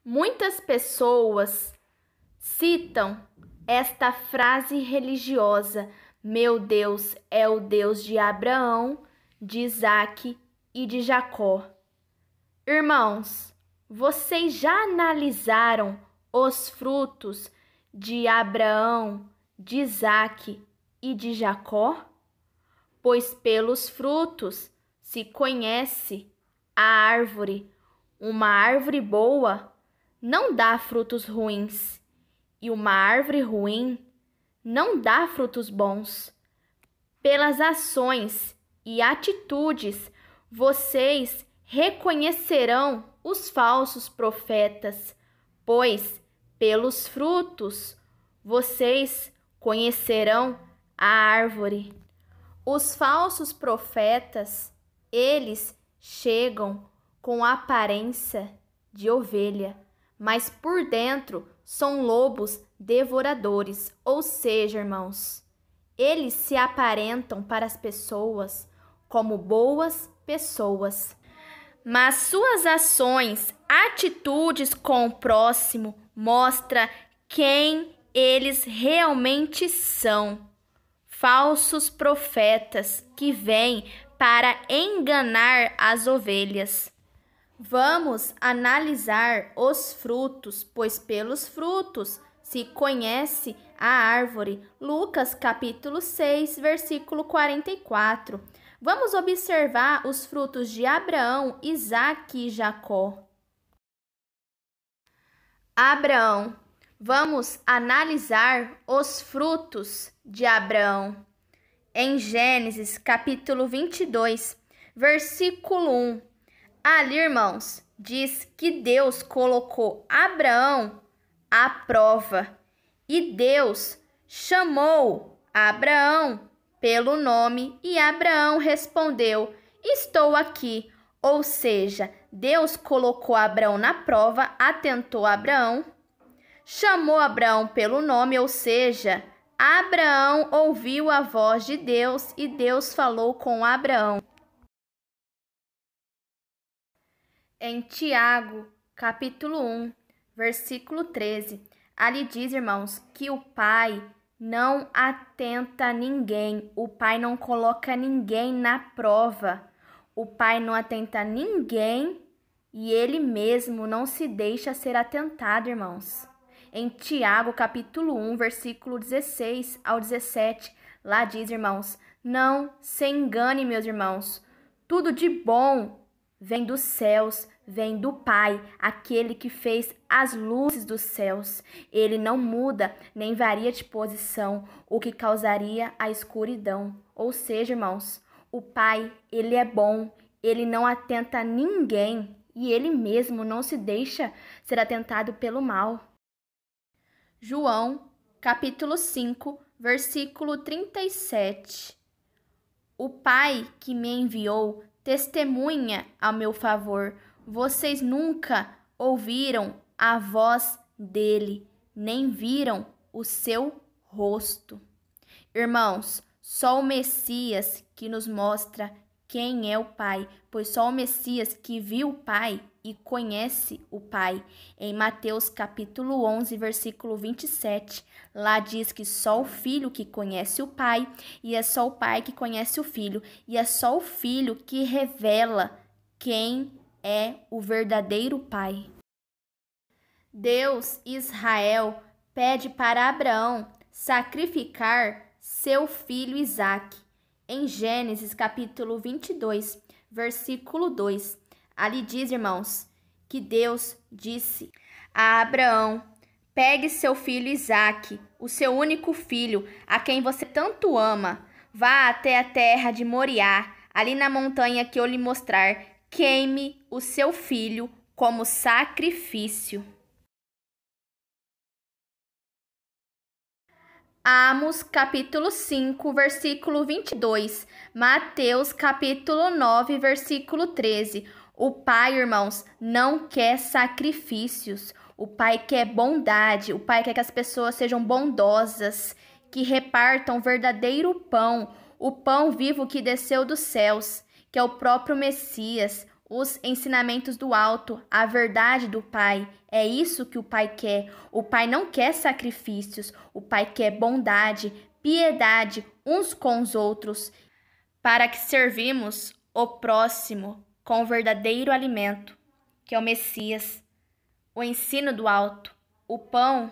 Muitas pessoas citam esta frase religiosa: meu Deus é o Deus de Abraão, de Isaque e de Jacó. Irmãos, vocês já analisaram os frutos de Abraão, de Isaque e de Jacó? Pois pelos frutos se conhece a árvore. Uma árvore boa não dá frutos ruins, e uma árvore ruim não dá frutos bons. Pelas ações e atitudes, vocês reconhecerão os falsos profetas, pois pelos frutos vocês conhecerão a árvore. Os falsos profetas, eles chegam com a aparência de ovelha, mas por dentro são lobos devoradores, ou seja, irmãos, eles se aparentam para as pessoas como boas pessoas, mas suas ações, atitudes com o próximo mostram quem eles realmente são. Falsos profetas que vêm para enganar as ovelhas. Vamos analisar os frutos, pois pelos frutos se conhece a árvore. Lucas capítulo 6, versículo 44. Vamos observar os frutos de Abraão, Isaque e Jacó. Abraão. Vamos analisar os frutos de Abraão. Em Gênesis capítulo 22, versículo 1. Ali, irmãos, diz que Deus colocou Abraão à prova e Deus chamou Abraão pelo nome e Abraão respondeu: estou aqui. Ou seja, Deus colocou Abraão na prova, atentou Abraão, chamou Abraão pelo nome, ou seja, Abraão ouviu a voz de Deus e Deus falou com Abraão. Em Tiago, capítulo 1, versículo 13, ali diz, irmãos, que o Pai não atenta a ninguém, o Pai não coloca ninguém na prova, o Pai não atenta a ninguém e Ele mesmo não se deixa ser atentado, irmãos. Em Tiago, capítulo 1, versículo 16 ao 17, lá diz, irmãos, não se engane, meus irmãos, tudo de bom vem dos céus, vem do Pai, aquele que fez as luzes dos céus. Ele não muda, nem varia de posição, o que causaria a escuridão. Ou seja, irmãos, o Pai, ele é bom, ele não atenta a ninguém e ele mesmo não se deixa ser atentado pelo mal. João, capítulo 5, versículo 37. O Pai que me enviou testemunha ao meu favor. Vocês nunca ouviram a voz dele, nem viram o seu rosto. Irmãos, só o Messias que nos mostra quem é o Pai, pois só o Messias que viu o Pai e conhece o Pai. Em Mateus capítulo 11, versículo 27, lá diz que só o Filho que conhece o Pai, e é só o Pai que conhece o Filho, e é só o Filho que revela quem é o verdadeiro Pai. Deus, Israel, pede para Abraão sacrificar seu filho Isaque. Em Gênesis capítulo 22, versículo 2, ali diz, irmãos, que Deus disse a Abraão: pegue seu filho Isaque, o seu único filho, a quem você tanto ama, vá até a terra de Moriá, ali na montanha que eu lhe mostrar, queime o seu filho como sacrifício. Amos, capítulo 5, versículo 22. Mateus, capítulo 9, versículo 13. O Pai, irmãos, não quer sacrifícios. O Pai quer bondade. O Pai quer que as pessoas sejam bondosas, que repartam o verdadeiro pão, o pão vivo que desceu dos céus, que é o próprio Messias, os ensinamentos do alto, a verdade do Pai. É isso que o Pai quer. O Pai não quer sacrifícios, o Pai quer bondade, piedade uns com os outros, para que servimos o próximo com o verdadeiro alimento, que é o Messias, o ensino do alto, o pão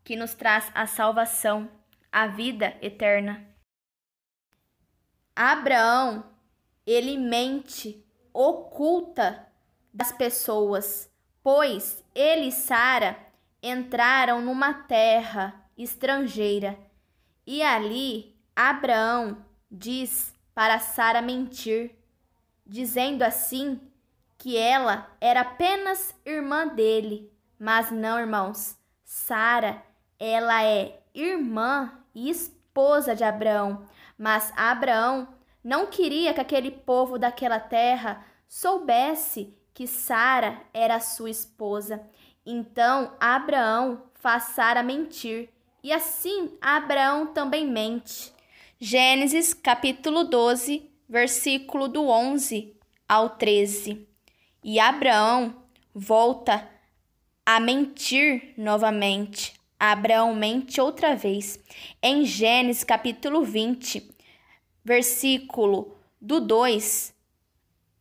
que nos traz a salvação, a vida eterna. Abraão, ele mente, oculta das pessoas, pois ele e Sara entraram numa terra estrangeira. E ali Abraão diz para Sara mentir, dizendo assim que ela era apenas irmã dele. Mas não, irmãos, Sara, ela é irmã e esposa de Abraão. Mas Abraão não queria que aquele povo daquela terra soubesse que Sara era sua esposa. Então Abraão faz Sara mentir. E assim Abraão também mente. Gênesis capítulo 12, versículo do 11 ao 13. E Abraão volta a mentir novamente. Abraão mente outra vez. Em Gênesis capítulo 20, versículo do 2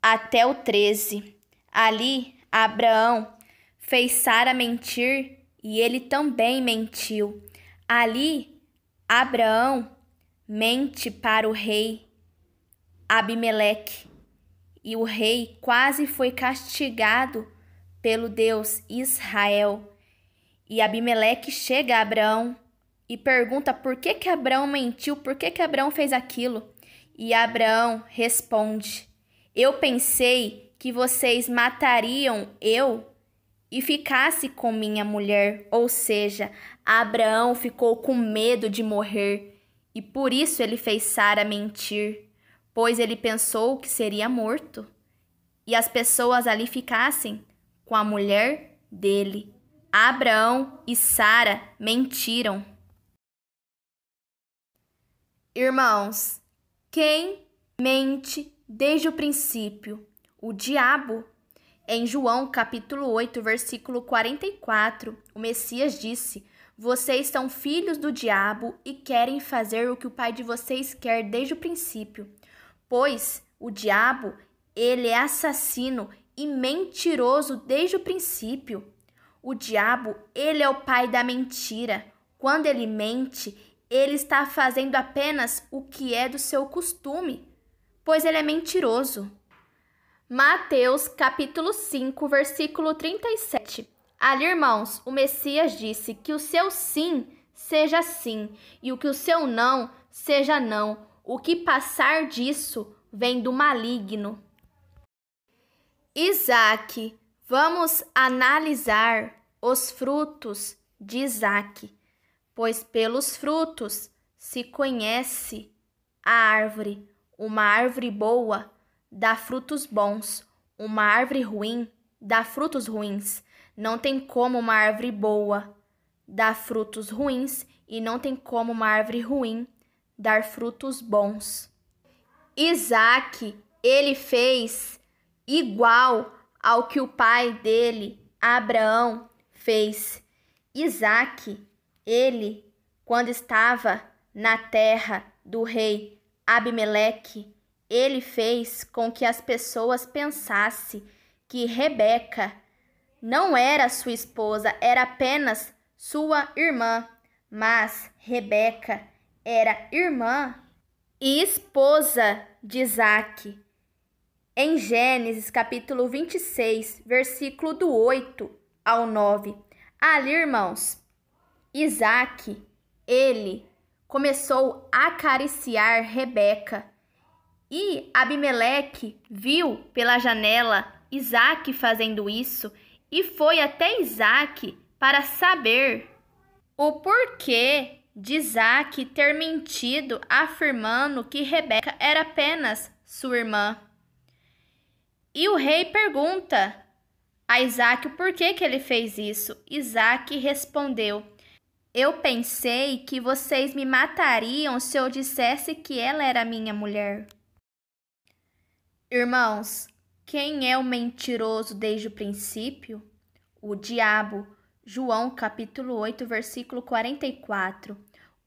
até o 13. Ali Abraão fez Sara mentir e ele também mentiu. Ali Abraão mente para o rei Abimeleque e o rei quase foi castigado pelo Deus Israel. E Abimeleque chega a Abraão e pergunta por que Abraão mentiu, por que Abraão fez aquilo. E Abraão responde: eu pensei que vocês matariam eu e ficasse com minha mulher. Ou seja, Abraão ficou com medo de morrer e por isso ele fez Sara mentir, pois ele pensou que seria morto e as pessoas ali ficassem com a mulher dele. Abraão e Sara mentiram. Irmãos, quem mente desde o princípio? O diabo. Em João capítulo 8, versículo 44, o Messias disse: vocês são filhos do diabo e querem fazer o que o pai de vocês quer desde o princípio. Pois o diabo, ele é assassino e mentiroso desde o princípio. O diabo, ele é o pai da mentira. Quando ele mente, ele está fazendo apenas o que é do seu costume, pois ele é mentiroso. Mateus capítulo 5, versículo 37. Ali, irmãos, o Messias disse que o seu sim seja sim e o que o seu não seja não. O que passar disso vem do maligno. Isaac. Vamos analisar os frutos de Isaac, pois pelos frutos se conhece a árvore. Uma árvore boa dá frutos bons, uma árvore ruim dá frutos ruins. Não tem como uma árvore boa dar frutos ruins e não tem como uma árvore ruim dar frutos bons. Isaac, ele fez igual ao que o pai dele, Abraão, fez. Isaac, ele, quando estava na terra do rei Abimeleque, ele fez com que as pessoas pensassem que Rebeca não era sua esposa, era apenas sua irmã. Mas Rebeca era irmã e esposa de Isaac. Em Gênesis capítulo 26, versículo do 8 ao 9. Ali, irmãos, Isaac, ele começou a acariciar Rebeca. E Abimeleque viu pela janela Isaac fazendo isso e foi até Isaac para saber o porquê de Isaac ter mentido, afirmando que Rebeca era apenas sua irmã. E o rei pergunta a Isaac o porquê que ele fez isso. Isaac respondeu: eu pensei que vocês me matariam se eu dissesse que ela era minha mulher. Irmãos, Quem é o mentiroso desde o princípio? O diabo. João capítulo 8, versículo 44.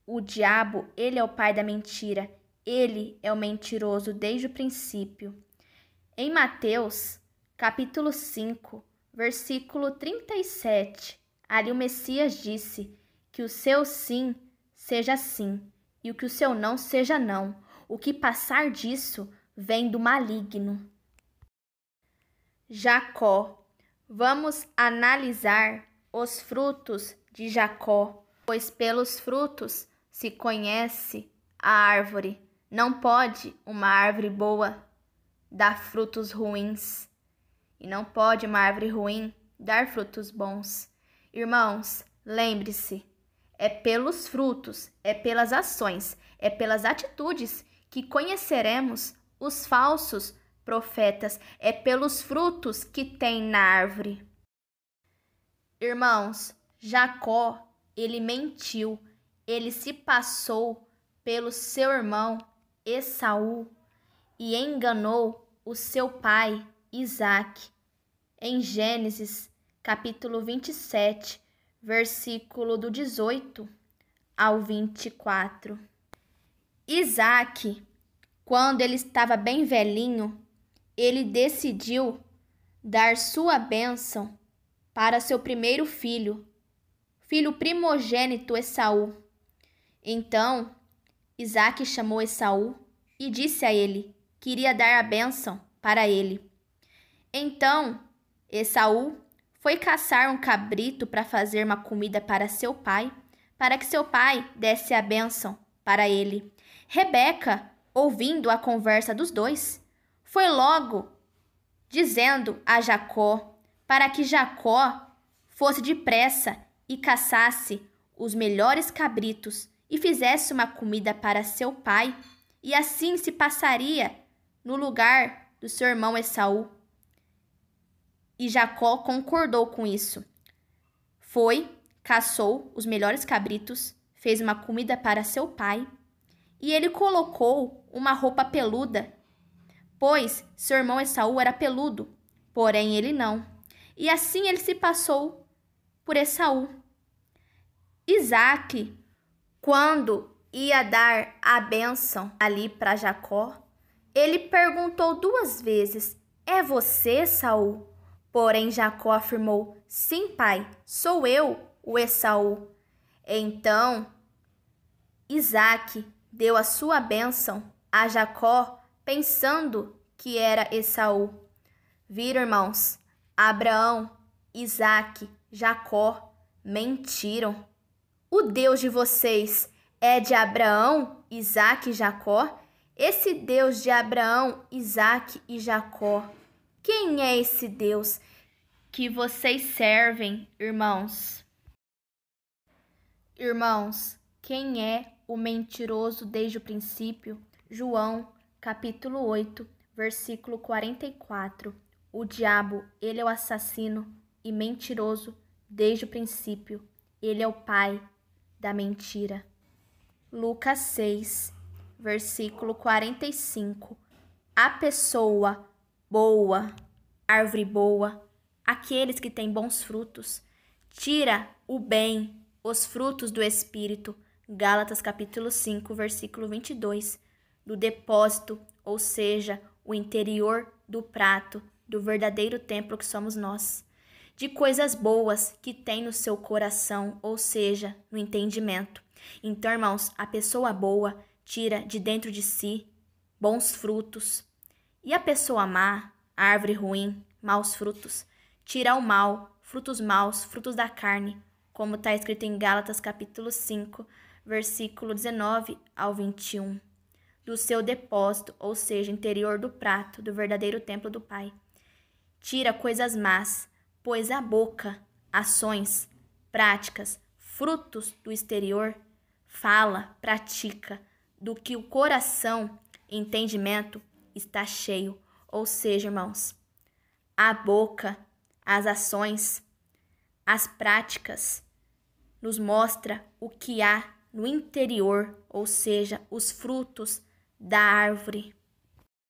O diabo, ele é o pai da mentira. Ele é o mentiroso desde o princípio. Em Mateus capítulo 5, versículo 37, ali o Messias disse que o seu sim seja sim e o que o seu não seja não. O que passar disso vem do maligno. Jacó. Vamos analisar os frutos de Jacó, pois pelos frutos se conhece a árvore. Não pode uma árvore boa dar frutos ruins, e não pode uma árvore ruim dar frutos bons. Irmãos, lembre-se, é pelos frutos, é pelas ações, é pelas atitudes que conheceremos os falsos profetas, é pelos frutos que tem na árvore. Irmãos, Jacó, ele mentiu, ele se passou pelo seu irmão Esaú e enganou o seu pai Isaque. Em Gênesis, capítulo 27, versículo do 18 ao 24. Isaque, quando ele estava bem velhinho, ele decidiu dar sua bênção para seu primeiro filho primogênito Esaú. Então, Isaque chamou Esaú e disse a ele que iria dar a bênção para ele. Então, Esaú foi caçar um cabrito para fazer uma comida para seu pai, para que seu pai desse a bênção para ele. Rebeca, ouvindo a conversa dos dois, foi logo dizendo a Jacó para que Jacó fosse depressa e caçasse os melhores cabritos e fizesse uma comida para seu pai, e assim se passaria no lugar do seu irmão Esaú. E Jacó concordou com isso. Foi, caçou os melhores cabritos, fez uma comida para seu pai, e ele colocou uma roupa peluda, pois seu irmão Esaú era peludo, porém ele não. E assim ele se passou por Esaú. Isaque, quando ia dar a bênção ali para Jacó, ele perguntou 2 vezes: "É você, Esaú?" Porém Jacó afirmou: "Sim, pai, sou eu, o Esaú." Então Isaque deu a sua bênção a Jacó, pensando que era Esaú. Viram, irmãos? Abraão, Isaque, Jacó mentiram. O Deus de vocês é de Abraão, Isaque e Jacó? Esse Deus de Abraão, Isaque e Jacó, quem é esse Deus que vocês servem, irmãos? Irmãos, quem é o mentiroso desde o princípio? João, capítulo 8, versículo 44. O diabo, ele é o assassino e mentiroso desde o princípio. Ele é o pai da mentira. Lucas 6, versículo 45. A pessoa boa, árvore boa, aqueles que têm bons frutos, tira o bem, os frutos do Espírito. Gálatas capítulo 5, versículo 22. Do depósito, ou seja, o interior do prato, do verdadeiro templo que somos nós. De coisas boas que tem no seu coração, ou seja, no entendimento. Então, irmãos, a pessoa boa tira de dentro de si bons frutos. E a pessoa má, a árvore ruim, maus frutos, tira o mal, frutos maus, frutos da carne, como está escrito em Gálatas capítulo 5, versículo 19 ao 21. Do seu depósito, ou seja, interior do prato, do verdadeiro templo do Pai. Tira coisas más, pois a boca, ações, práticas, frutos do exterior, fala, pratica, do que o coração, entendimento, está cheio. Ou seja, irmãos, a boca, as ações, as práticas, nos mostra o que há no interior, ou seja, os frutos da árvore.